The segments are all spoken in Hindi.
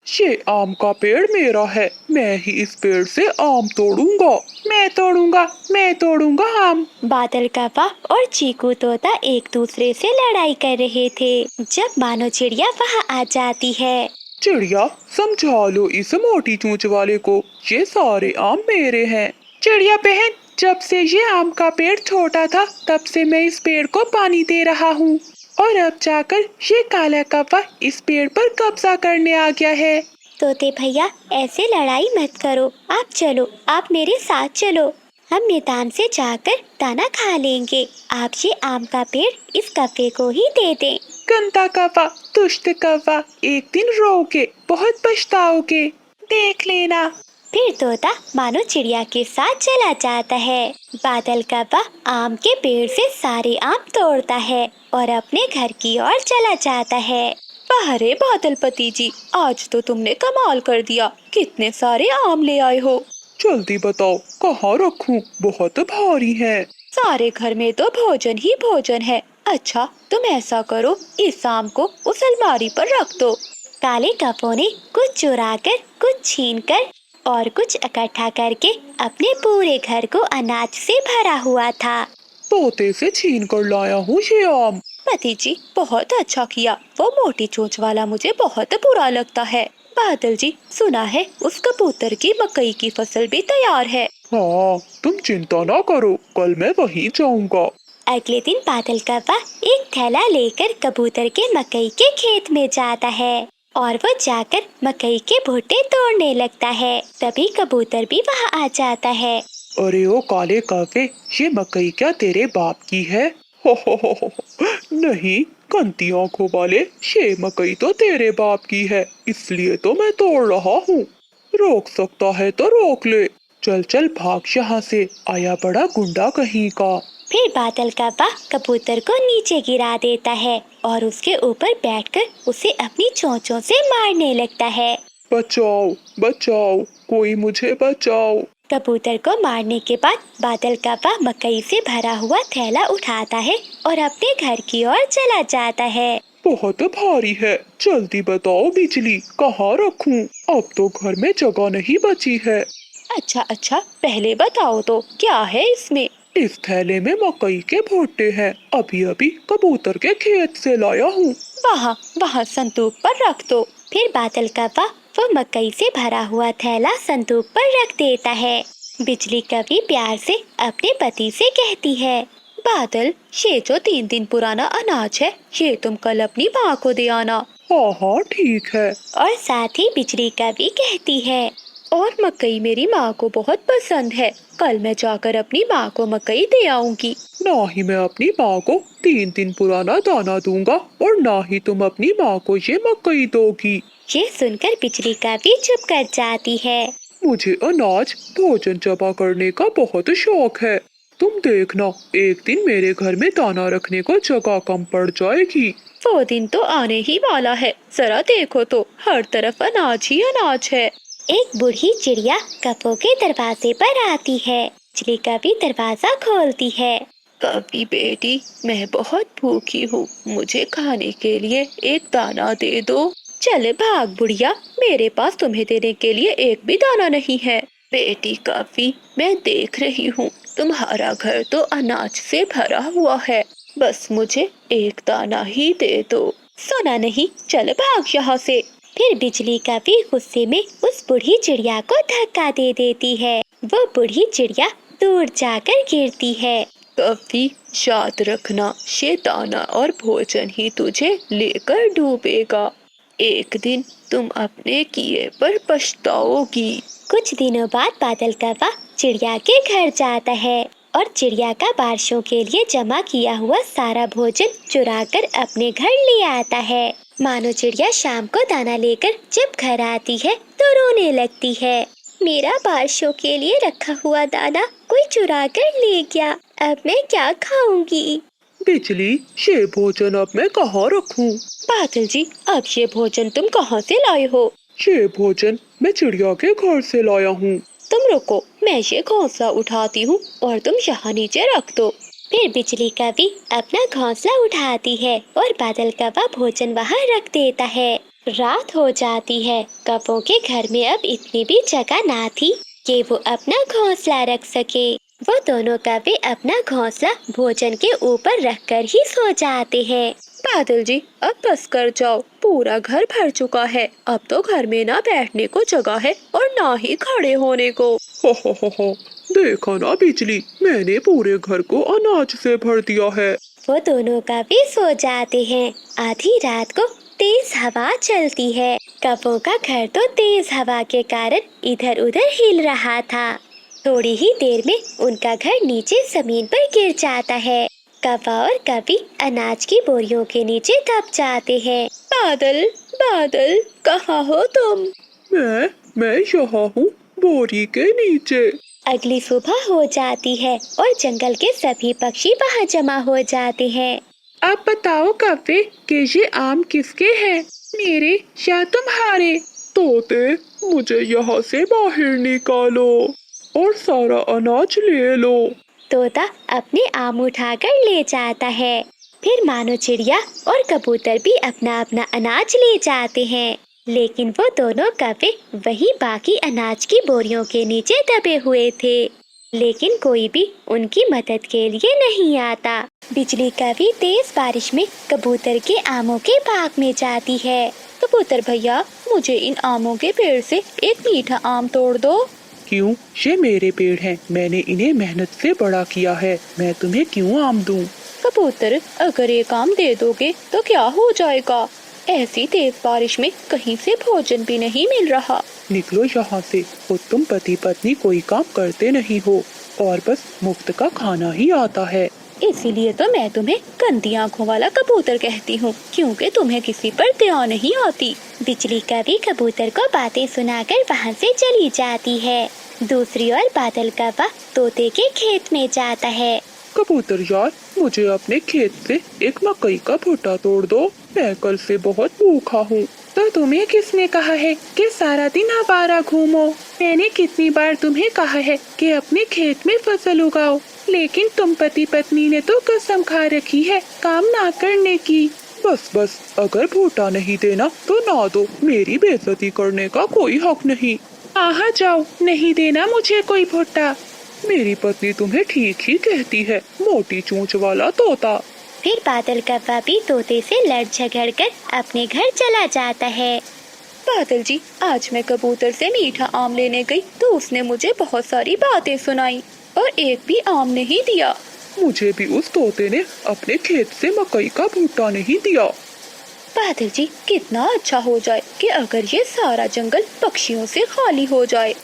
ये आम का पेड़ मेरा है, मैं ही इस पेड़ से आम तोड़ूंगा। मैं तोड़ूंगा आम। बादल कौवा और चीकू तोता एक दूसरे से लड़ाई कर रहे थे जब मानो चिड़िया वहां आ जाती है। चिड़िया, समझा लो इस मोटी चोंच वाले को, ये सारे आम मेरे हैं। चिड़िया बहन, जब से ये आम का पेड़ छोटा था तब से मैं इस पेड़ को पानी दे रहा हूँ, और अब जाकर ये काला कौवा इस पेड़ पर कब्जा करने आ गया है। तोते भैया, ऐसे लड़ाई मत करो, आप चलो, आप मेरे साथ चलो, हम मैदान से जाकर दाना खा लेंगे। आप ये आम का पेड़ इस कौवे को ही दे दें। गंदा कौवा, दुष्ट कौवा, एक दिन रोगे, बहुत पछताओगे, देख लेना। फिर तोता मानो चिड़िया के साथ चला जाता है। बादल कौवा आम के पेड़ से सारे आम तोड़ता है और अपने घर की ओर चला जाता है। वाह रे बादलपति जी, आज तो तुमने कमाल कर दिया, कितने सारे आम ले आए हो। जल्दी बताओ कहाँ रखूं, बहुत भारी है। सारे घर में तो भोजन ही भोजन है। अच्छा, तुम ऐसा करो, इस आम को उस अलमारी पर रख दो। काले कौवे ने कुछ चुरा कर, कुछ छीन कर और कुछ इकट्ठा करके अपने पूरे घर को अनाज से भरा हुआ था। तोते से छीन कर लाया हूँ ये आम। पति जी, बहुत अच्छा किया। वो मोटी चोंच वाला मुझे बहुत बुरा लगता है। बादल जी, सुना है उस कबूतर की मकई की फसल भी तैयार है। हाँ, तुम चिंता ना करो, कल मैं वहीं जाऊंगा। अगले दिन बादल कौवा एक थैला लेकर कबूतर के मकई के खेत में जाता है और वो जाकर मकई के भुट्टे तोड़ने लगता है। तभी कबूतर भी वहाँ आ जाता है। अरे ओ काले कौवे, ये मकई क्या तेरे बाप की है? हो, नहीं, गंदी आंखों वाले, ये मकई तो तेरे बाप की है, इसलिए तो मैं तोड़ रहा हूँ। रोक सकता है तो रोक ले। चल चल भाग यहाँ से, आया बड़ा गुंडा कहीं का। फिर बादल कौवा कबूतर को नीचे गिरा देता है और उसके ऊपर बैठकर उसे अपनी चोंचों से मारने लगता है। बचाओ बचाओ, कोई मुझे बचाओ। कबूतर को मारने के बाद बादल कौवा मकई से भरा हुआ थैला उठाता है और अपने घर की ओर चला जाता है। बहुत भारी है, जल्दी बताओ बिजली, कहाँ रखूं? अब तो घर में जगह नहीं बची है। अच्छा, पहले बताओ तो क्या है इसमें। इस थैले में मकई के भुट्टे हैं, अभी अभी कबूतर के खेत से लाया हूँ। वहाँ संदूक पर रख दो। फिर बादल कौवा वो मकई से भरा हुआ थैला संदूक पर रख देता है। बिजली कभी प्यार से अपने पति से कहती है, बादल, ये जो 3 दिन पुराना अनाज है, ये तुम कल अपनी माँ को दे आना। हाँ हाँ ठीक है। और साथ ही बिजली कभी कहती है, और मकई मेरी माँ को बहुत पसंद है, कल मैं जाकर अपनी माँ को मकई दे आऊंगी। ना ही मैं अपनी माँ को 3 दिन पुराना दाना दूंगा और ना ही तुम अपनी माँ को ये मकई दोगी। ये सुनकर बिजली कभी चुप कर जाती है। मुझे अनाज भोजन जमा करने का बहुत शौक है, तुम देखना एक दिन मेरे घर में दाना रखने को जगह कम पड़ जाएगी। वो दिन तो आने ही वाला है, जरा देखो तो हर तरफ अनाज ही अनाज है। एक बूढ़ी चिड़िया कौवे के दरवाजे पर आती है। बिजली कभी दरवाजा खोलती है। कभी बेटी, मैं बहुत भूखी हूँ, मुझे खाने के लिए एक दाना दे दो। चले भाग बुढ़िया, मेरे पास तुम्हें देने के लिए एक भी दाना नहीं है। बेटी काफी, मैं देख रही हूँ तुम्हारा घर तो अनाज से भरा हुआ है, बस मुझे एक दाना ही दे दो। सुना नहीं, चल भाग यहाँ से। फिर बिजली कभी गुस्से में उस बूढ़ी चिड़िया को धक्का दे देती है। वो बूढ़ी चिड़िया दूर जाकर गिरती है। कभी याद रखना, ये दाना और भोजन ही तुझे लेकर डूबेगा, एक दिन तुम अपने किए पर पछताओगी। कुछ दिनों बाद बादल कौवा चिड़िया के घर जाता है और चिड़िया का बारिशों के लिए जमा किया हुआ सारा भोजन चुरा कर अपने घर ले आता है। मानो चिड़िया शाम को दाना लेकर जब घर आती है तो रोने लगती है। मेरा बारिशों के लिए रखा हुआ दाना कोई चुरा कर ले गया, अब मैं क्या खाऊंगी। बिजली, ये भोजन अब मैं कहाँ रखूं? बादल जी, अब ये भोजन तुम कहाँ से लाए हो। ये भोजन मैं चिड़िया के घर से लाया हूँ। तुम रुको, मैं ये घोंसला उठाती हूँ और तुम यहाँ नीचे रख दो। फिर बिजली कभी अपना घोंसला उठाती है और बादल कौवा भोजन वहाँ रख देता है। रात हो जाती है। कौवों के घर में अब इतनी भी जगह ना थी कि वो अपना घोंसला रख सके। वो दोनों कौवे अपना घोंसला भोजन के ऊपर रखकर ही सो जाते हैं। बादल जी, अब बस कर जाओ, पूरा घर भर चुका है। अब तो घर में ना बैठने को जगह है और ना ही खड़े होने को। हो, देखा ना बिजली, मैंने पूरे घर को अनाज से भर दिया है। वो दोनों कौवे सो जाते हैं। आधी रात को तेज हवा चलती है। कौवों का घर तो तेज हवा के कारण इधर उधर हिल रहा था। थोड़ी ही देर में उनका घर नीचे जमीन पर गिर जाता है। कौवा और कौवी अनाज की बोरियों के नीचे दब जाते हैं। बादल, बादल, कहाँ हो तुम? मैं यहाँ हूँ, बोरी के नीचे। अगली सुबह हो जाती है और जंगल के सभी पक्षी वहाँ जमा हो जाते हैं। अब बताओ कौवे कि ये आम किसके हैं, मेरे या तुम्हारे? तोते, मुझे यहाँ से बाहर निकालो और सारा अनाज ले लो। तोता अपने आम उठाकर ले जाता है। फिर मानो चिड़िया और कबूतर भी अपना अपना अनाज ले जाते हैं। लेकिन वो दोनों कौवे वही बाकी अनाज की बोरियों के नीचे दबे हुए थे। लेकिन कोई भी उनकी मदद के लिए नहीं आता। बिजली कभी तेज बारिश में कबूतर के आमों के बाग में जाती है। कबूतर भैया, मुझे इन आमों के पेड़ से एक मीठा आम तोड़ दो। क्यों? ये मेरे पेड़ हैं, मैंने इन्हें मेहनत से बड़ा किया है, मैं तुम्हें क्यों आम दूं? कबूतर, अगर एक आम दे दोगे तो क्या हो जाएगा? ऐसी तेज बारिश में कहीं से भोजन भी नहीं मिल रहा। निकलो यहाँ से, खुद तुम पति पत्नी कोई काम करते नहीं हो और बस मुफ्त का खाना ही आता है। इसीलिए तो मैं तुम्हें गंदी आँखों वाला कबूतर कहती हूँ, क्योंकि तुम्हें किसी पर दया नहीं आती। बिजली कभी कबूतर को बातें सुनाकर वहाँ से चली जाती है। दूसरी ओर बादल कौवा तोते के खेत में जाता है। कबूतर यार, मुझे अपने खेत से एक मकई का भुट्टा तोड़ दो, मैं कल से बहुत भूखा हूँ। तो तुम्हें किसने कहा है कि सारा दिन आवारा घूमो? मैंने कितनी बार तुम्हें कहा है कि अपने खेत में फसल उगाओ, लेकिन तुम पति पत्नी ने तो कसम खा रखी है काम ना करने की। बस, अगर भुट्टा नहीं देना तो ना दो, मेरी बेइज्जती करने का कोई हक नहीं। आहा जाओ, नहीं देना मुझे कोई भुट्टा। मेरी पत्नी तुम्हें ठीक ही कहती है, मोटी चोंच वाला तोता। फिर बादल कौवा भी तोते से लड़ झगड़ कर अपने घर चला जाता है। बादल जी, आज मैं कबूतर से मीठा आम लेने गई तो उसने मुझे बहुत सारी बातें सुनाई और एक भी आम नहीं दिया। मुझे भी उस तोते ने अपने खेत से मकई का भुट्टा नहीं दिया। बादल जी, कितना अच्छा हो जाए कि अगर ये सारा जंगल पक्षियों से खाली हो जाए।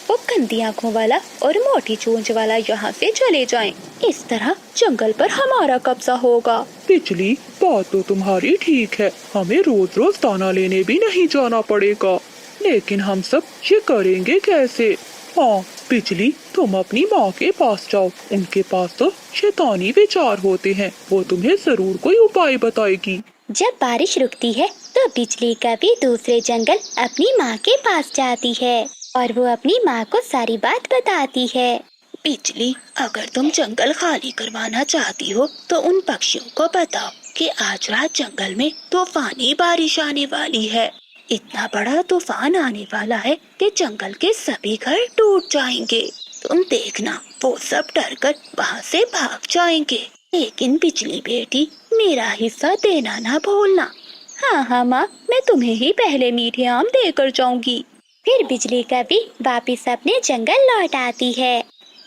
वो गंदी आँखों वाला और मोटी चोंच वाला यहाँ से चले जाएं। इस तरह जंगल पर हमारा कब्जा होगा। बिजली, बात तो तुम्हारी ठीक है, हमें रोज रोज दाना लेने भी नहीं जाना पड़ेगा, लेकिन हम सब ये करेंगे कैसे? हाँ बिजली, तुम अपनी माँ के पास जाओ, उनके पास तो शैतानी विचार होते हैं, वो तुम्हें जरूर कोई उपाय बताएगी। जब बारिश रुकती है तो बिजली कभी दूसरे जंगल अपनी माँ के पास जाती है और वो अपनी माँ को सारी बात बताती है। बिजली, अगर तुम जंगल खाली करवाना चाहती हो तो उन पक्षियों को बताओ कि आज रात जंगल में तूफानी बारिश आने वाली है। इतना बड़ा तूफान आने वाला है कि जंगल के सभी घर टूट जाएंगे। तुम देखना, वो सब डरकर वहाँ से भाग जाएंगे। लेकिन बिजली बेटी, मेरा हिस्सा देना ना भूलना। हाँ माँ, मैं तुम्हें ही पहले मीठे आम देकर जाऊंगी। फिर बिजली कभी वापिस अपने जंगल लौट आती है।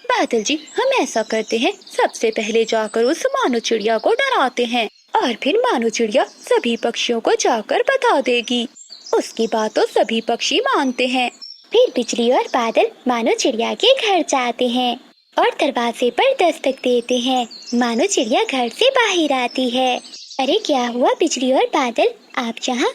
बादल जी, हम ऐसा करते हैं, सबसे पहले जाकर उस मानो चिड़िया को डराते हैं और फिर मानो चिड़िया सभी पक्षियों को जाकर बता देगी। उसकी बात तो सभी पक्षी मानते हैं। फिर बिजली और बादल मानो चिड़िया के घर जाते हैं और दरवाजे पर दस्तक देते हैं। मानो चिड़िया घर से बाहर आती है। अरे क्या हुआ बिजली और बादल, आप यहाँ?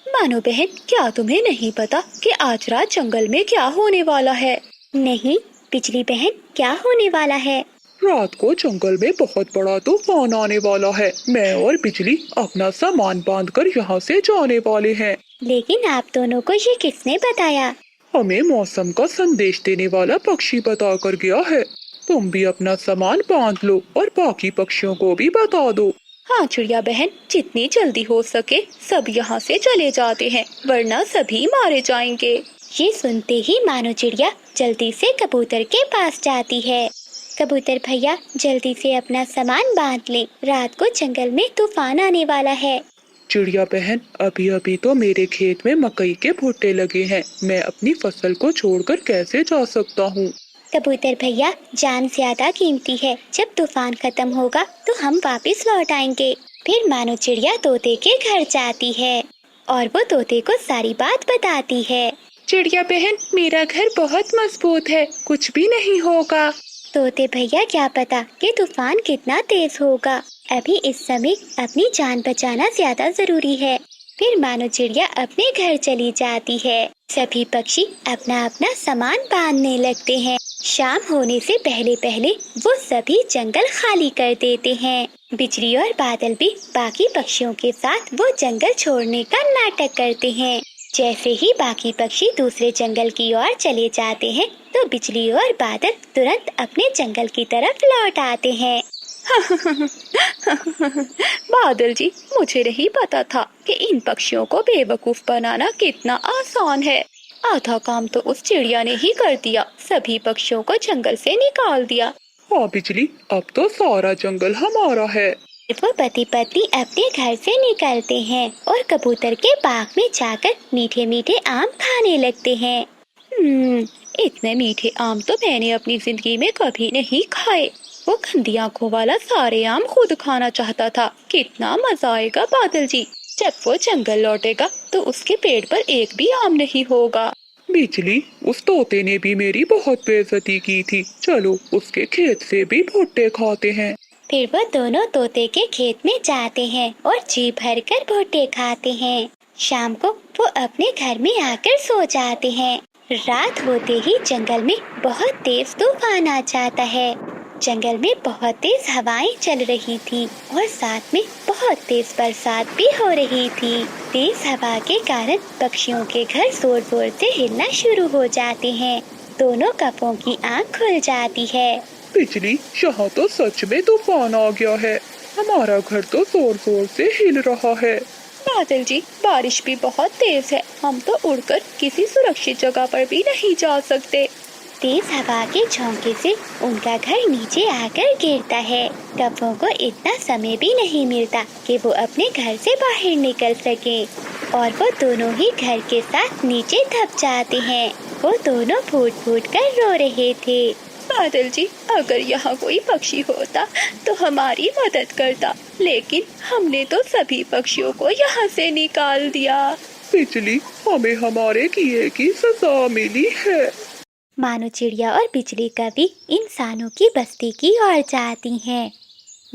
मानो बहन, क्या तुम्हें नहीं पता कि आज रात जंगल में क्या होने वाला है? नहीं बिजली बहन, क्या होने वाला है? रात को जंगल में बहुत बड़ा तूफान आने वाला है। मैं और बिजली अपना सामान बांधकर यहाँ से जाने वाले हैं। लेकिन आप दोनों को ये किसने बताया? हमें मौसम का संदेश देने वाला पक्षी बता कर गया है। तुम भी अपना सामान बांध लो और बाकी पक्षियों को भी बता दो। हाँ चिड़िया बहन, जितनी जल्दी हो सके सब यहाँ से चले जाते हैं, वरना सभी मारे जाएंगे। ये सुनते ही मानो चिड़िया जल्दी से कबूतर के पास जाती है। कबूतर भैया, जल्दी से अपना सामान बांध ले, रात को जंगल में तूफान आने वाला है। चिड़िया बहन, अभी अभी तो मेरे खेत में मकई के भुट्टे लगे हैं, मैं अपनी फसल को छोड़कर कैसे जा सकता हूँ। कबूतर भैया, जान ज्यादा कीमती है, जब तूफान खत्म होगा तो हम वापस लौट आएंगे। फिर मानो चिड़िया तोते के घर जाती है और वो तोते को सारी बात बताती है। चिड़िया बहन, मेरा घर बहुत मजबूत है, कुछ भी नहीं होगा। तोते भैया, क्या पता कि तूफान कितना तेज होगा, अभी इस समय अपनी जान बचाना ज्यादा जरूरी है। फिर मानो चिड़िया अपने घर चली जाती है। सभी पक्षी अपना अपना सामान बांधने लगते हैं। शाम होने से पहले पहले वो सभी जंगल खाली कर देते हैं। बिजली और बादल भी बाकी पक्षियों के साथ वो जंगल छोड़ने का नाटक करते हैं। जैसे ही बाकी पक्षी दूसरे जंगल की ओर चले जाते हैं तो बिजली और बादल तुरंत अपने जंगल की तरफ लौट आते हैं। बादल जी, मुझे नहीं पता था कि इन पक्षियों को बेवकूफ बनाना कितना आसान है। आधा काम तो उस चिड़िया ने ही कर दिया, सभी पक्षियों को जंगल से निकाल दिया। हाँ बिजली, अब तो सारा जंगल हमारा है। वो पति पत्नी अपने घर से निकलते हैं और कबूतर के बाग में जाकर मीठे मीठे आम खाने लगते हैं। इतने मीठे आम तो मैंने अपनी जिंदगी में कभी नहीं खाए। वो गंदी आंखों वाला सारे आम खुद खाना चाहता था। कितना मजा आएगा बादल जी, जब वो जंगल लौटेगा तो उसके पेड़ पर एक भी आम नहीं होगा। बिजली, उस तोते ने भी मेरी बहुत बेइज्जती की थी, चलो उसके खेत से भी भुट्टे खाते हैं। फिर वो दोनों तोते के खेत में जाते हैं और जी भर कर भुट्टे खाते हैं। शाम को वो अपने घर में आकर सो जाते हैं। रात होते ही जंगल में बहुत तेज तूफान आ जाता है। जंगल में बहुत तेज हवाएं चल रही थी और साथ में बहुत तेज बरसात भी हो रही थी। तेज हवा के कारण पक्षियों के घर जोर जोर से हिलना शुरू हो जाते हैं। दोनों कपों की आँख खुल जाती है। बिजली, यहाँ तो सच में तूफान आ गया है, हमारा घर तो जोर जोर से हिल रहा है। बादल जी, बारिश भी बहुत तेज है, हम तो उड़कर किसी सुरक्षित जगह पर भी नहीं जा सकते। तेज हवा के झोंके से उनका घर नीचे आकर गिरता है। कपों को इतना समय भी नहीं मिलता कि वो अपने घर से बाहर निकल सके और वो दोनों ही घर के साथ नीचे दब जाते हैं। वो दोनों फूट फूट कर रो रहे थे। बादल जी, अगर यहाँ कोई पक्षी होता तो हमारी मदद करता, लेकिन हमने तो सभी पक्षियों को यहाँ से निकाल दिया। बिजली, हमें हमारे किए की सजा मिली है। मानो चिड़िया और बिजली कभी इंसानों की बस्ती की ओर जाती हैं।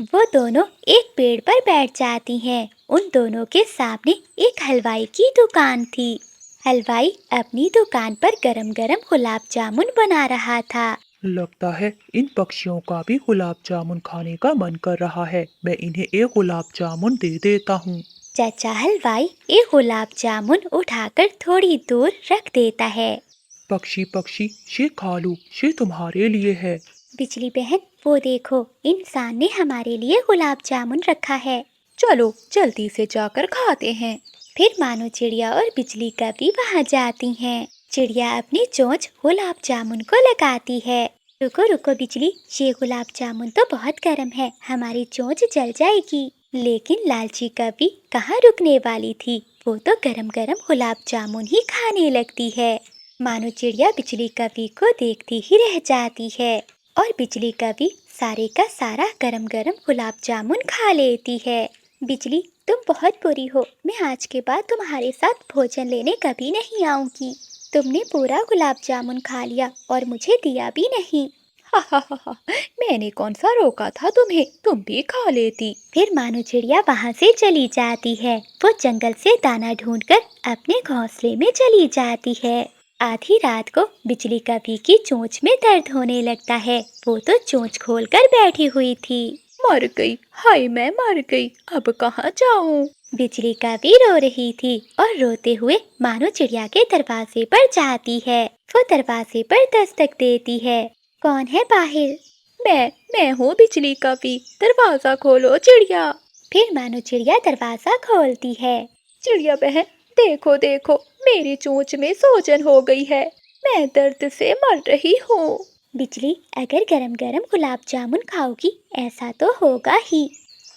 वो दोनों एक पेड़ पर बैठ जाती हैं। उन दोनों के सामने एक हलवाई की दुकान थी। हलवाई अपनी दुकान पर गरम गरम गुलाब जामुन बना रहा था। लगता है इन पक्षियों का भी गुलाब जामुन खाने का मन कर रहा है, मैं इन्हें एक गुलाब जामुन दे देता हूँ। चाचा हलवाई एक गुलाब जामुन उठाकर थोड़ी दूर रख देता है। पक्षी पक्षी, ये खा लो, ये तुम्हारे लिए है। बिजली बहन, वो देखो, इंसान ने हमारे लिए गुलाब जामुन रखा है। चलो जल्दी से जाकर खाते हैं। फिर मानो चिड़िया और बिजली कभी वहाँ जाती हैं। चिड़िया अपनी चोंच गुलाब जामुन को लगाती है। रुको रुको बिजली, ये गुलाब जामुन तो बहुत गर्म है, हमारी चोंच जल जाएगी। लेकिन लालची कभी कहाँ रुकने वाली थी, वो तो गरम गरम गुलाब जामुन ही खाने लगती है। मानो चिड़िया बिजली कभी को देखती ही रह जाती है और बिजली कभी सारे का सारा गरम गरम गुलाब जामुन खा लेती है। बिजली, तुम बहुत बुरी हो, मैं आज के बाद तुम्हारे साथ भोजन लेने कभी नहीं आऊंगी। तुमने पूरा गुलाब जामुन खा लिया और मुझे दिया भी नहीं। हा, मैंने कौन सा रोका था तुम्हें, तुम भी खा लेती। फिर मानो चिड़िया वहाँ से चली जाती है। वो जंगल से दाना ढूंढकर अपने घोंसले में चली जाती है। आधी रात को बिजली कभी की चोंच में दर्द होने लगता है। वो तो चोंच खोलकर बैठी हुई थी। मर गई, हाय मैं मर गई, अब कहाँ जाऊँ। बिजली कभी रो रही थी और रोते हुए मानो चिड़िया के दरवाजे पर जाती है। वो दरवाजे पर दस्तक देती है। कौन है बाहर? मैं हूँ बिजली कभी, दरवाजा खोलो चिड़िया। फिर मानो चिड़िया दरवाजा खोलती है। चिड़िया बहन, देखो देखो, मेरी चोंच में सूजन हो गई है। मैं दर्द से मर रही हूँ। बिजली, अगर गरम गरम गुलाब जामुन खाओगी ऐसा तो होगा ही।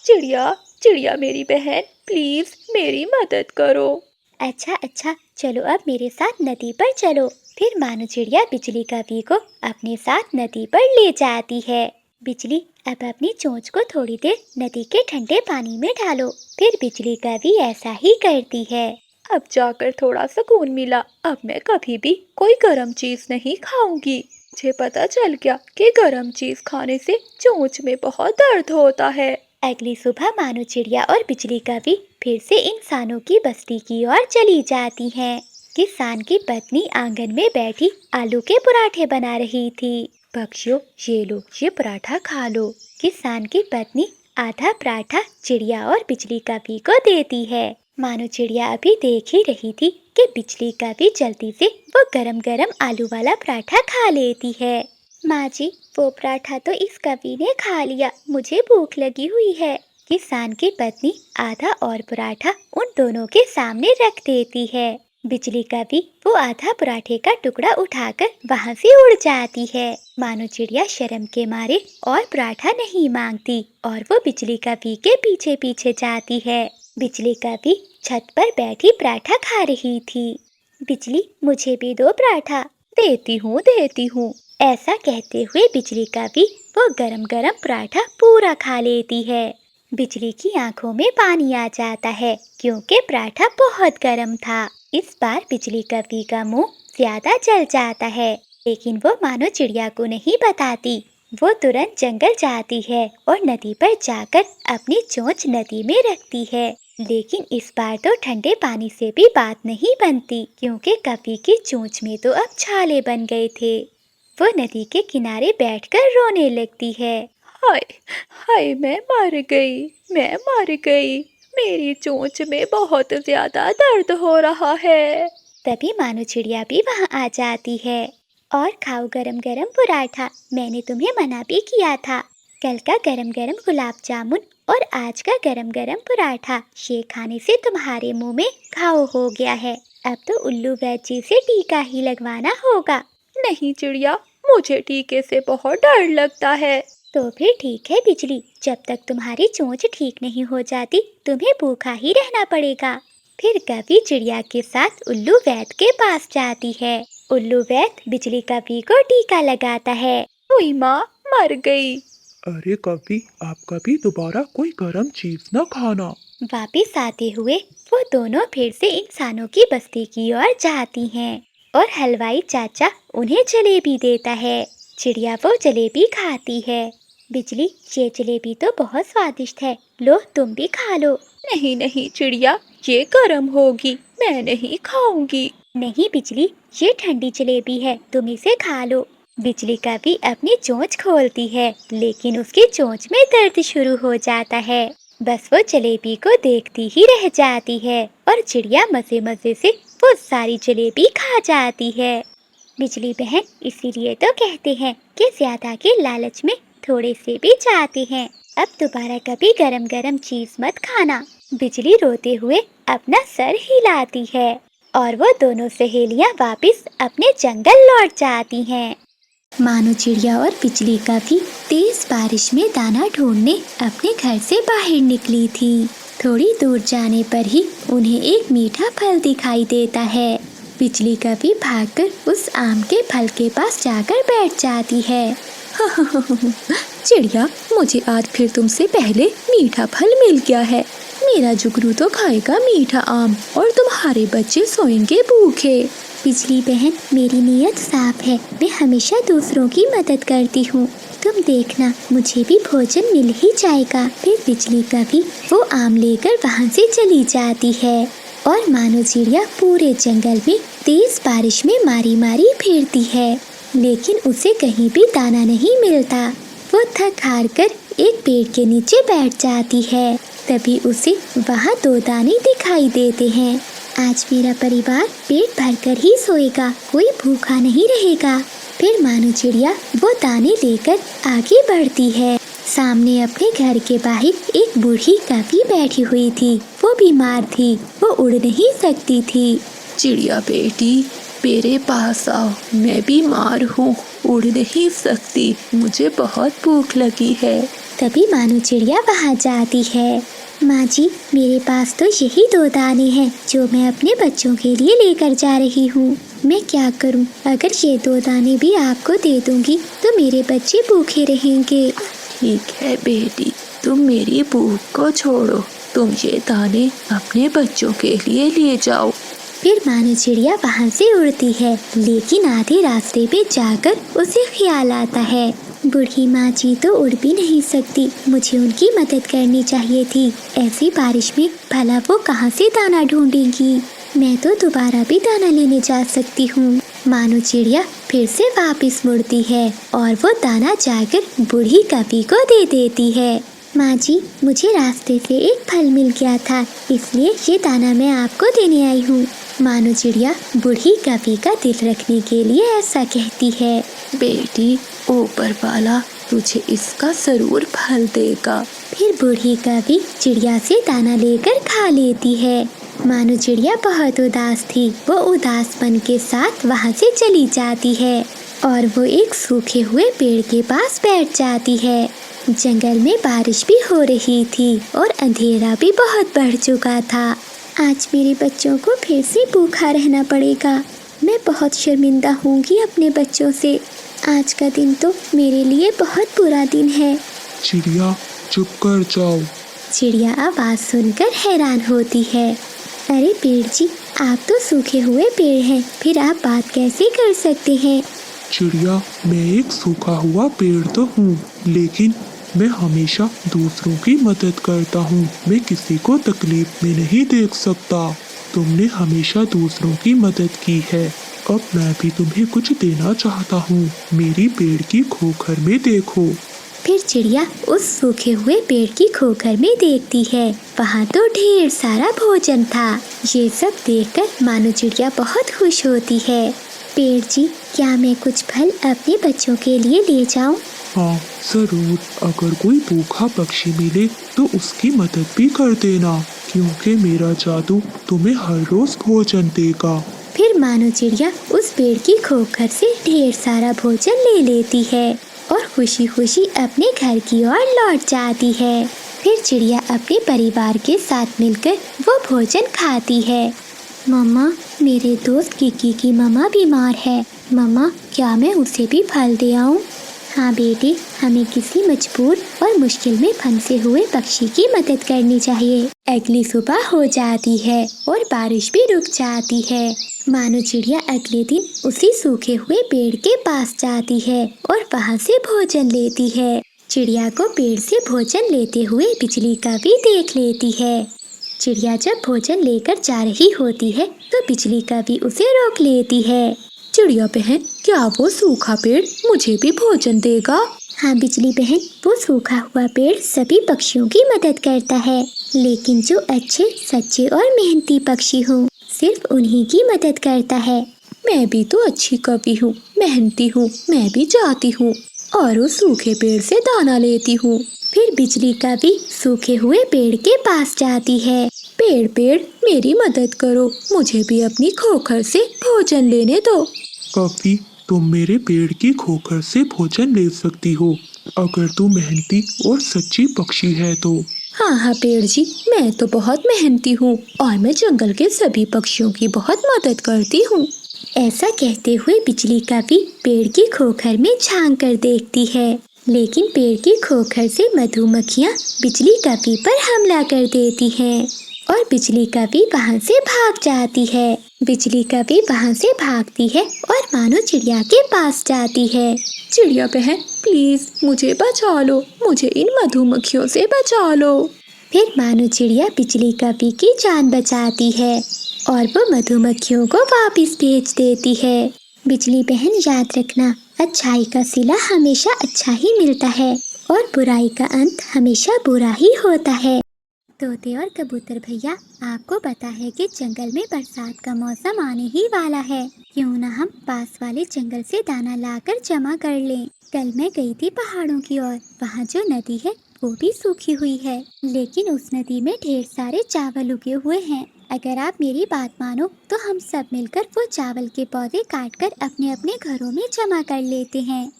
चिड़िया चिड़िया मेरी बहन, प्लीज मेरी मदद करो। अच्छा अच्छा, चलो अब मेरे साथ नदी पर चलो। फिर मानो चिड़िया बिजली कवि को अपने साथ नदी पर ले जाती है। बिजली, अब अपनी चोंच को थोड़ी देर नदी के ठंडे पानी में डालो। फिर बिजली कवि ऐसा ही करती है। अब जाकर थोड़ा सुकून मिला। अब मैं कभी भी कोई गरम चीज नहीं खाऊंगी। मुझे पता चल गया कि गरम चीज खाने से चोंच में बहुत दर्द होता है। अगली सुबह मानो चिड़िया और बिजली कवि फिर से इंसानों की बस्ती की ओर चली जाती हैं। किसान की पत्नी आंगन में बैठी आलू के पराठे बना रही थी। पक्षियों, ये लो, ये पराठा खा लो। किसान की पत्नी आधा पराठा चिड़िया और बिजली कवि को देती है। मानो चिड़िया अभी देख ही रही थी कि बिजली कवि जल्दी से वो गरम गरम आलू वाला पराठा खा लेती है। माँ जी, वो पराठा तो इस कवि ने खा लिया, मुझे भूख लगी हुई है। किसान की पत्नी आधा और पराठा उन दोनों के सामने रख देती है। बिजली कवि वो आधा पराठे का टुकड़ा उठाकर वहाँ से उड़ जाती है। मानो चिड़िया शर्म के मारे और पराठा नहीं मांगती और वो बिजली कवि के पीछे पीछे जाती है। बिजली कवि छत पर बैठी पराठा खा रही थी। बिजली, मुझे भी दो पराठा। देती हूँ। ऐसा कहते हुए बिजली कवि वो गरम गरम पराठा पूरा खा लेती है। बिजली की आंखों में पानी आ जाता है क्योंकि पराठा बहुत गर्म था। इस बार बिजली कवि का मुंह ज्यादा जल जाता है, लेकिन वो मानो चिड़िया को नहीं बताती। वो तुरंत जंगल जाती है और नदी पर जाकर अपनी चोंच नदी में रखती है। लेकिन इस बार तो ठंडे पानी से भी बात नहीं बनती क्योंकि कवि की चोंच में तो अब छाले बन गए थे। वो नदी के किनारे बैठकर रोने लगती है। हाय हाय, मैं मर गई। मेरी चोंच में बहुत ज्यादा दर्द हो रहा है। तभी मानो चिड़िया भी वहाँ आ जाती है। और खाओ गरम गरम पराठा, मैंने तुम्हें मना भी किया था। कल का गरम गरम गुलाब जामुन और आज का गरम गरम पराठा, ये खाने से तुम्हारे मुंह में घाव हो गया है। अब तो उल्लू वैद्य से टीका ही लगवाना होगा। नहीं चिड़िया, मुझे टीके से बहुत डर लगता है। तो फिर ठीक है बिजली, जब तक तुम्हारी चोंच ठीक नहीं हो जाती तुम्हें भूखा ही रहना पड़ेगा। फिर कवि चिड़िया के साथ उल्लू वैद्य के पास जाती है। उल्लू वैद्य बिजली कवि को टीका लगाता है। हुई माँ, मर गई। अरे कवि, आप कभी दोबारा कोई गरम चीज न खाना। वापिस आते हुए वो दोनों फिर से इंसानों की बस्ती की ओर जाती हैं और हलवाई चाचा उन्हें जलेबी देता है। चिड़िया वो जलेबी खाती है। बिजली, ये जलेबी तो बहुत स्वादिष्ट है, लो तुम भी खा लो। नहीं नहीं चिड़िया, ये गर्म होगी, मैं नहीं खाऊंगी। नहीं बिजली, ये ठंडी जलेबी है, तुम इसे खा लो। बिजली कवि अपनी चोंच खोलती है लेकिन उसकी चोंच में दर्द शुरू हो जाता है। बस वो जलेबी को देखती ही रह जाती है और चिड़िया मजे मजे से वो सारी जलेबी खा जाती है। बिजली बहन, इसीलिए तो कहते हैं कि ज्यादा के लालच में थोड़े से भी चाहते हैं। अब दोबारा कभी गरम गरम चीज मत खाना। बिजली रोते हुए अपना सर हिलाती है और वो दोनों सहेलियां वापस अपने जंगल लौट जाती हैं। मानो चिड़िया और बिजली कवि तेज बारिश में दाना ढूंढने अपने घर से बाहर निकली थी। थोड़ी दूर जाने पर ही उन्हें एक मीठा फल दिखाई देता है। बिजली कवि भागकर उस आम के फल के पास जाकर बैठ जाती है। चिड़िया, मुझे आज फिर तुमसे पहले मीठा फल मिल गया है। मेरा जुगनू तो खाएगा मीठा आम और तुम्हारे बच्चे सोएंगे भूखे। बिजली बहन, मेरी नीयत साफ है, मैं हमेशा दूसरों की मदद करती हूँ। तुम देखना, मुझे भी भोजन मिल ही जाएगा। फिर बिजली कवि वो आम लेकर वहाँ से चली जाती है और मानो चिड़िया पूरे जंगल में तेज बारिश में मारी मारी फिरती है, लेकिन उसे कहीं भी दाना नहीं मिलता। वो थक हार कर एक पेड़ के नीचे बैठ जाती है। तभी उसे वहाँ दो दाने दिखाई देते हैं। आज मेरा परिवार पेट भरकर ही सोएगा, कोई भूखा नहीं रहेगा। फिर मानो चिड़िया वो दाने लेकर आगे बढ़ती है। सामने अपने घर के बाहर एक बूढ़ी कभी बैठी हुई थी। वो बीमार थी, वो उड़ नहीं सकती थी। चिड़िया बेटी, मेरे पास आओ, मैं बीमार हूँ, उड़ नहीं सकती, मुझे बहुत भूख लगी है। तभी मानो चिड़िया वहाँ जाती है। माँ जी, मेरे पास तो यही 2 दाने हैं जो मैं अपने बच्चों के लिए लेकर जा रही हूँ। मैं क्या करूँ? अगर ये 2 दाने भी आपको दे दूँगी तो मेरे बच्चे भूखे रहेंगे। ठीक है बेटी, तुम मेरी भूख को छोड़ो, तुम ये दाने अपने बच्चों के लिए ले जाओ। फिर मानो चिड़िया वहाँ से उड़ती है, लेकिन आधे रास्ते पे जाकर उसे ख्याल आता है, बूढ़ी माँ जी तो उड़ भी नहीं सकती, मुझे उनकी मदद करनी चाहिए थी। ऐसी बारिश में भला वो कहाँ से दाना ढूंढेंगी? मैं तो दोबारा भी दाना लेने जा सकती हूँ। मानो चिड़िया फिर से वापस मुड़ती है और वो दाना जाकर बूढ़ी कभी को दे देती है। माँ जी, मुझे रास्ते से एक फल मिल गया था, इसलिए ये दाना मैं आपको देने आई हूँ। मानो चिड़िया बूढ़ी कभी का दिल रखने के लिए ऐसा कहती है। बेटी, ऊपर वाला तुझे इसका जरूर फल देगा। फिर बूढ़ी कभी चिड़िया से दाना लेकर खा लेती है। मानो चिड़िया बहुत उदास थी, वो उदासपन के साथ वहाँ से चली जाती है और वो एक सूखे हुए पेड़ के पास बैठ जाती है। जंगल में बारिश भी हो रही थी और अंधेरा भी बहुत बढ़ चुका था। आज मेरे बच्चों को फिर से भूखा रहना पड़ेगा। मैं बहुत शर्मिंदा होंगी अपने बच्चों से। आज का दिन तो मेरे लिए बहुत बुरा दिन है। चिड़िया चुप कर जाओ। चिड़िया आवाज सुनकर हैरान होती है। अरे पेड़ जी, आप तो सूखे हुए पेड़ हैं, फिर आप बात कैसे कर सकते हैं? चिड़िया, मैं एक सूखा हुआ पेड़ तो हूँ, लेकिन मैं हमेशा दूसरों की मदद करता हूँ। मैं किसी को तकलीफ में नहीं देख सकता। तुमने हमेशा दूसरों की मदद की है, अब मैं भी तुम्हें कुछ देना चाहता हूँ। मेरी पेड़ की खोखर में देखो। फिर चिड़िया उस सूखे हुए पेड़ की खोखर में देखती है, वहाँ तो ढेर सारा भोजन था। ये सब देखकर मानो चिड़िया बहुत खुश होती है। पेड़ जी, क्या मैं कुछ फल अपने बच्चों के लिए ले जाऊं? हाँ जरूर, अगर कोई भूखा पक्षी मिले तो उसकी मदद भी कर देना, क्योंकि मेरा जादू तुम्हें हर रोज भोजन देगा। फिर मानो चिड़िया उस पेड़ की खोखर से ढेर सारा भोजन ले लेती है और खुशी खुशी अपने घर की ओर लौट जाती है। फिर चिड़िया अपने परिवार के साथ मिलकर वो भोजन खाती है। मम्मा, मेरे दोस्त किकी की मम्मा बीमार है। मम्मा, क्या मैं उसे भी फल दे आऊं? हाँ बेटी, हमें किसी मजबूर और मुश्किल में फंसे हुए पक्षी की मदद करनी चाहिए। अगली सुबह हो जाती है और बारिश भी रुक जाती है। मानो चिड़िया अगले दिन उसी सूखे हुए पेड़ के पास जाती है और वहाँ से भोजन लेती है। चिड़िया को पेड़ से भोजन लेते हुए बिजली का भी देख लेती है। चिड़िया जब भोजन लेकर जा रही होती है तो बिजली का भी उसे रोक लेती है। चिड़िया बहन, क्या वो सूखा पेड़ मुझे भी भोजन देगा? हाँ बिजली बहन, वो सूखा हुआ पेड़ सभी पक्षियों की मदद करता है, लेकिन जो अच्छे, सच्चे और मेहनती पक्षी हों, सिर्फ उन्हीं की मदद करता है। मैं भी तो अच्छी कवि हूँ, मेहनती हूँ, मैं भी जाती हूँ और उस सूखे पेड़ से दाना लेती हूँ। फिर बिजली का भी सूखे हुए पेड़ के पास जाती है। पेड़ पेड़, मेरी मदद करो, मुझे भी अपनी खोखर से भोजन लेने दो। कभी तुम मेरे पेड़ की खोखर से भोजन ले सकती हो, अगर तू मेहनती और सच्ची पक्षी है तो। हाँ हाँ पेड़ जी, मैं तो बहुत मेहनती हूँ और मैं जंगल के सभी पक्षियों की बहुत मदद करती हूँ। ऐसा कहते हुए बिजली का भी पेड़ की खोखर में झांक कर देखती है, लेकिन पेड़ की खोखर से मधुमक्खियाँ बिजली कवि पर हमला कर देती हैं और बिजली कवि वहाँ से भाग जाती है। बिजली कवि वहाँ से भागती है और मानो चिड़िया के पास जाती है। चिड़िया बहन, प्लीज मुझे बचा लो, मुझे इन मधुमक्खियों से बचा लो। फिर मानो चिड़िया बिजली कवि की जान बचाती है और वो मधुमक्खियों को वापस भेज देती है। बिजली बहन, याद रखना, अच्छाई का सिला हमेशा अच्छा ही मिलता है और बुराई का अंत हमेशा बुरा ही होता है। तोते और कबूतर भैया, आपको पता है कि जंगल में बरसात का मौसम आने ही वाला है। क्यों ना हम पास वाले जंगल से दाना लाकर जमा कर लें। कल मैं गई थी पहाड़ों की ओर। वहाँ जो नदी है वो भी सूखी हुई है, लेकिन उस नदी में ढेर सारे चावल उगे हुए हैं। अगर आप मेरी बात मानो तो हम सब मिलकर वो चावल के पौधे काटकर अपने अपने घरों में जमा कर लेते हैं,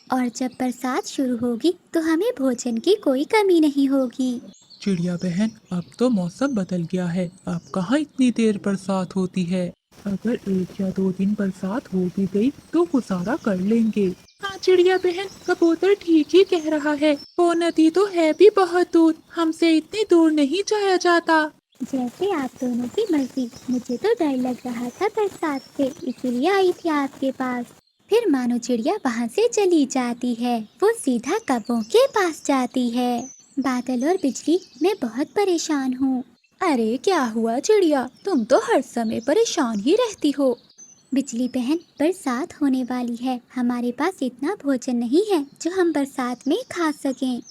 और जब बरसात शुरू होगी तो हमें भोजन की कोई कमी नहीं होगी। चिड़िया बहन, अब तो मौसम बदल गया है। अब कहाँ इतनी देर बरसात होती है। अगर 1 या 2 दिन बरसात हो भी गई तो गुजारा कर लेंगे। हाँ चिड़िया बहन, कबूतर ठीक ही कह रहा है। वो नदी तो है भी बहुत दूर, हमसे इतनी दूर नहीं जाया जाता। जैसे आप दोनों की मर्जी। मुझे तो डर लग रहा था बरसात से, इसीलिए आई थी आपके पास। फिर मानो चिड़िया वहाँ से चली जाती है। वो सीधा कौवों के पास जाती है। बादल और बिजली, मैं बहुत परेशान हूँ। अरे क्या हुआ चिड़िया, तुम तो हर समय परेशान ही रहती हो। बिजली बहन, बरसात होने वाली है। हमारे पास इतना भोजन नहीं है जो हम बरसात में खा सकें।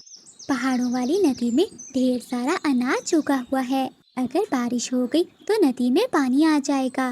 पहाड़ों वाली नदी में ढेर सारा अनाज उगा हुआ है। अगर बारिश हो गई तो नदी में पानी आ जाएगा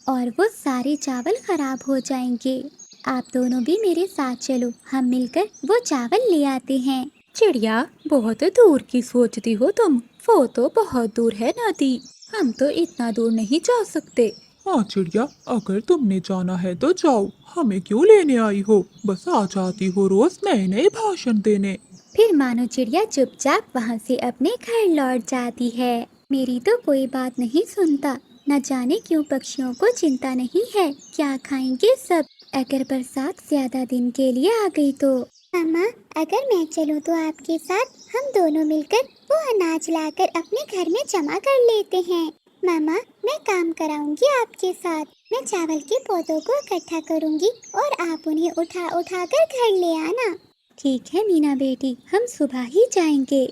और वो सारे चावल खराब हो जाएंगे। आप दोनों भी मेरे साथ चलो, हम मिलकर वो चावल ले आते हैं। चिड़िया, बहुत दूर की सोचती हो तुम। वो तो बहुत दूर है नदी, हम तो इतना दूर नहीं जा सकते। हाँ चिड़िया, अगर तुमने जाना है तो जाओ, हमें क्यों लेने आई हो। बस आ जाती हो रोज नए नए भाषण देने। फिर मानो चिड़िया चुपचाप वहाँ से अपने घर लौट जाती है। मेरी तो कोई बात नहीं सुनता। न जाने क्यों पक्षियों को चिंता नहीं है क्या खाएंगे सब। अगर बरसात ज्यादा दिन के लिए आ गई तो। मामा, अगर मैं चलूँ तो आपके साथ हम दोनों मिलकर वो अनाज लाकर अपने घर में जमा कर लेते हैं। मामा, मैं काम कराऊंगी आपके साथ। मैं चावल के पौधों को इकट्ठा करूंगी और आप उन्हें उठा उठा कर घर ले आना। ठीक है मीना बेटी, हम सुबह ही जाएंगे।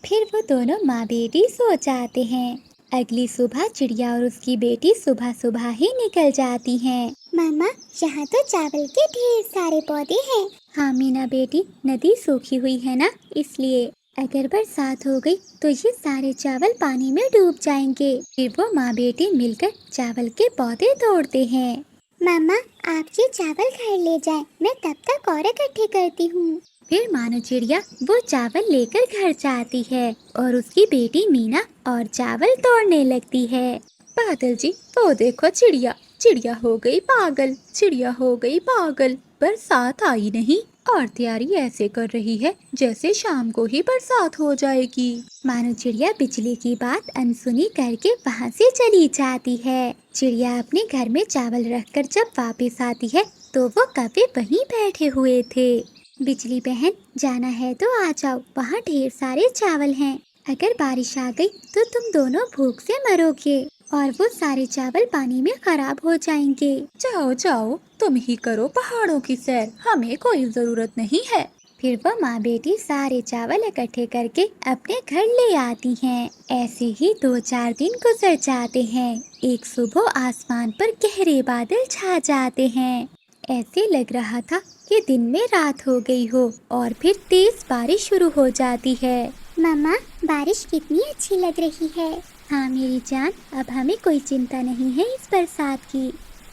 फिर वो दोनों माँ बेटी सो जाते हैं। अगली सुबह चिड़िया और उसकी बेटी सुबह सुबह ही निकल जाती हैं। मामा, यहाँ तो चावल के ढेर सारे पौधे हैं। हाँ मीना बेटी, नदी सूखी हुई है ना, इसलिए अगर बरसात हो गई तो ये सारे चावल पानी में डूब जाएंगे। फिर वो माँ बेटी मिलकर चावल के पौधे तोड़ते हैं। मामा, आप ये चावल घर ले जाएं, मैं तब तक और इकट्ठे करती हूँ। फिर मानो चिड़िया वो चावल लेकर घर जाती है और उसकी बेटी मीना और चावल तोड़ने लगती है। बादल जी, वो देखो चिड़िया, चिड़िया हो गई पागल, चिड़िया हो गई पागल। बरसात आई नहीं और तैयारी ऐसे कर रही है जैसे शाम को ही बरसात हो जाएगी। मानो चिड़िया बिजली की बात अनसुनी करके वहाँ से चली जाती है। चिड़िया अपने घर में चावल रखकर जब वापस आती है तो वो कौवे वहीं बैठे हुए थे। बिजली बहन, जाना है तो आ जाओ, वहाँ ढेर सारे चावल हैं। अगर बारिश आ गई तो तुम दोनों भूख से मरोगे और वो सारे चावल पानी में खराब हो जाएंगे। जाओ जाओ, तुम ही करो पहाड़ों की सैर, हमें कोई जरूरत नहीं है। फिर वो माँ बेटी सारे चावल इकट्ठे करके अपने घर ले आती हैं। ऐसे ही 2-4 दिन गुजर जाते हैं। एक सुबह आसमान पर गहरे बादल छा जाते हैं। ऐसे लग रहा था कि दिन में रात हो गई हो और फिर तेज बारिश शुरू हो जाती है। मामा, बारिश कितनी अच्छी लग रही है। हाँ मेरी जान, अब हमें कोई चिंता नहीं है इस बरसात की।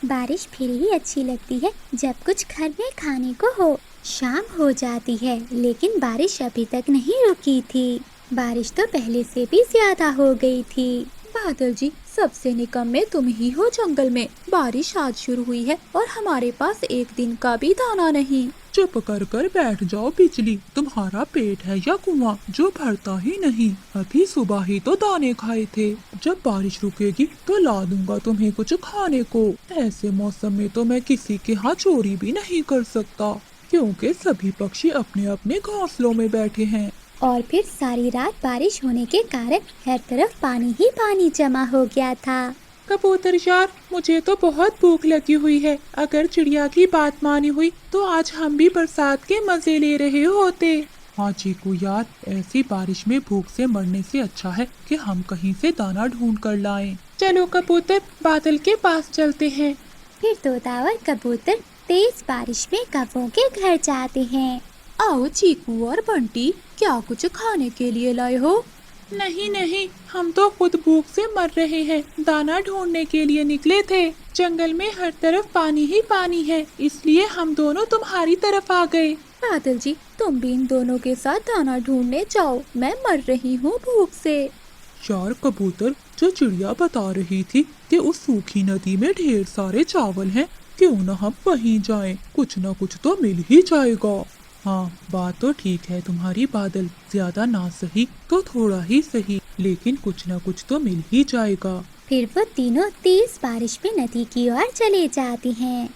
बारिश फिर ही अच्छी लगती है जब कुछ घर में खाने को हो। शाम हो जाती है लेकिन बारिश अभी तक नहीं रुकी थी। बारिश तो पहले से भी ज्यादा हो गई थी। बादल जी, सबसे निकम्मे तुम ही हो जंगल में। बारिश आज शुरू हुई है और हमारे पास एक दिन का भी दाना नहीं। चुप कर कर बैठ जाओ बिजली, तुम्हारा पेट है या कुआं जो भरता ही नहीं। अभी सुबह ही तो दाने खाए थे। जब बारिश रुकेगी तो ला दूंगा तुम्हें कुछ खाने को। ऐसे मौसम में तो मैं किसी के यहाँ चोरी भी नहीं कर सकता, क्योंकि सभी पक्षी अपने अपने घोंसलों में बैठे हैं। और फिर सारी रात बारिश होने के कारण हर तरफ पानी ही पानी जमा हो गया था। कबूतर यार, मुझे तो बहुत भूख लगी हुई है। अगर चिड़िया की बात मानी हुई तो आज हम भी बरसात के मजे ले रहे होते। हाँ चीकू यार, ऐसी बारिश में भूख से मरने से अच्छा है कि हम कहीं से दाना ढूंढ कर लाएं। चलो कबूतर, बादल के पास चलते हैं। फिर तोता और कबूतर तेज बारिश में कौवों के घर जाते हैं। आओ चीकू और बंटी, क्या कुछ खाने के लिए लाए हो? नहीं नहीं, हम तो खुद भूख से मर रहे हैं। दाना ढूंढने के लिए निकले थे। जंगल में हर तरफ पानी ही पानी है, इसलिए हम दोनों तुम्हारी तरफ आ गए। बादल जी, तुम भी इन दोनों के साथ दाना ढूंढने जाओ, मैं मर रही हूँ भूख से। यार कबूतर, जो चिड़िया बता रही थी कि उस सूखी नदी में ढेर सारे चावल हैं, क्यों न हम वहीं जाएं, कुछ न कुछ तो मिल ही जाएगा। हाँ, बात तो ठीक है तुम्हारी बादल, ज्यादा ना सही तो थोड़ा ही सही, लेकिन कुछ न कुछ तो मिल ही जाएगा। फिर वो तीनों तेज बारिश में नदी की ओर चले जाते हैं।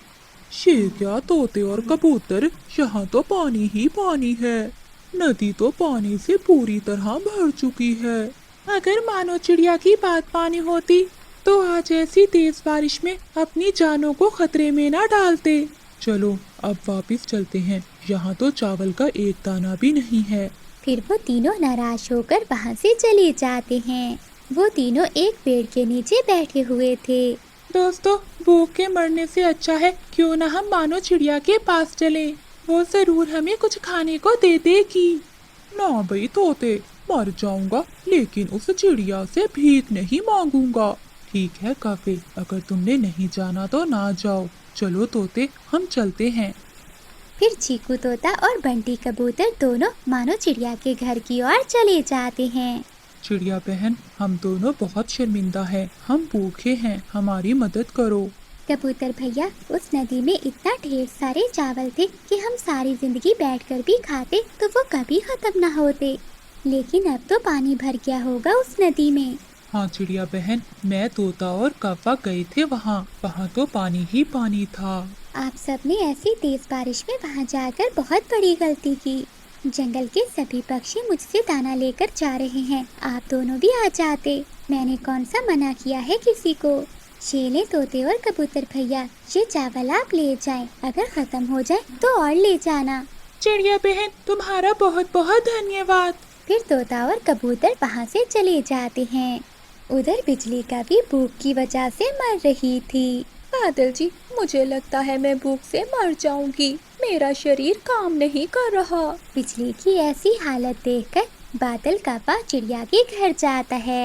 ये क्या तोते और कबूतर, यहाँ तो पानी ही पानी है, नदी तो पानी से पूरी तरह भर चुकी है। अगर मानो चिड़िया की बात मानी होती तो आज ऐसी तेज बारिश में अपनी जानों को खतरे में ना डालते। चलो अब वापस चलते हैं, यहाँ तो चावल का एक दाना भी नहीं है। फिर वो तीनों नाराज होकर वहाँ से चले जाते हैं। वो तीनों एक पेड़ के नीचे बैठे हुए थे। दोस्तों, भूख के मरने से अच्छा है क्यों ना हम मानो चिड़िया के पास चलें, वो जरूर हमें कुछ खाने को दे देगी। ना भाई तोते, मर जाऊंगा लेकिन उस चिड़िया से भीख नहीं मांगूंगा। ठीक है काफे, अगर तुमने नहीं जाना तो ना जाओ। चलो तोते, हम चलते हैं। फिर चीकू तोता और बंटी कबूतर दोनों मानो चिड़िया के घर की ओर चले जाते हैं। चिड़िया बहन, हम दोनों बहुत शर्मिंदा हैं, हम भूखे हैं, हमारी मदद करो। कबूतर भैया, उस नदी में इतना ढेर सारे चावल थे कि हम सारी जिंदगी बैठकर भी खाते तो वो कभी खत्म ना होते, लेकिन अब तो पानी भर गया होगा उस नदी में। हाँ चिड़िया बहन, मैं तोता और कौवा गए थे वहाँ तो पानी ही पानी था। आप सबने ऐसी तेज बारिश में वहाँ जाकर बहुत बड़ी गलती की। जंगल के सभी पक्षी मुझसे दाना लेकर जा रहे हैं, आप दोनों भी आ जाते। मैंने कौन सा मना किया है किसी को। शेले तोते और कबूतर भैया, ये चावल आप ले जाएं, अगर खत्म हो जाए तो और ले जाना। चिड़िया बहन, तुम्हारा बहुत बहुत धन्यवाद। फिर तोता और कबूतर वहाँ से चले जाते हैं। उधर बिजली का भी भूख की वजह से मर रही थी। बादल जी, मुझे लगता है मैं भूख से मर जाऊंगी, मेरा शरीर काम नहीं कर रहा। बिजली की ऐसी हालत देखकर बादल कौवा चिड़िया के घर जाता है।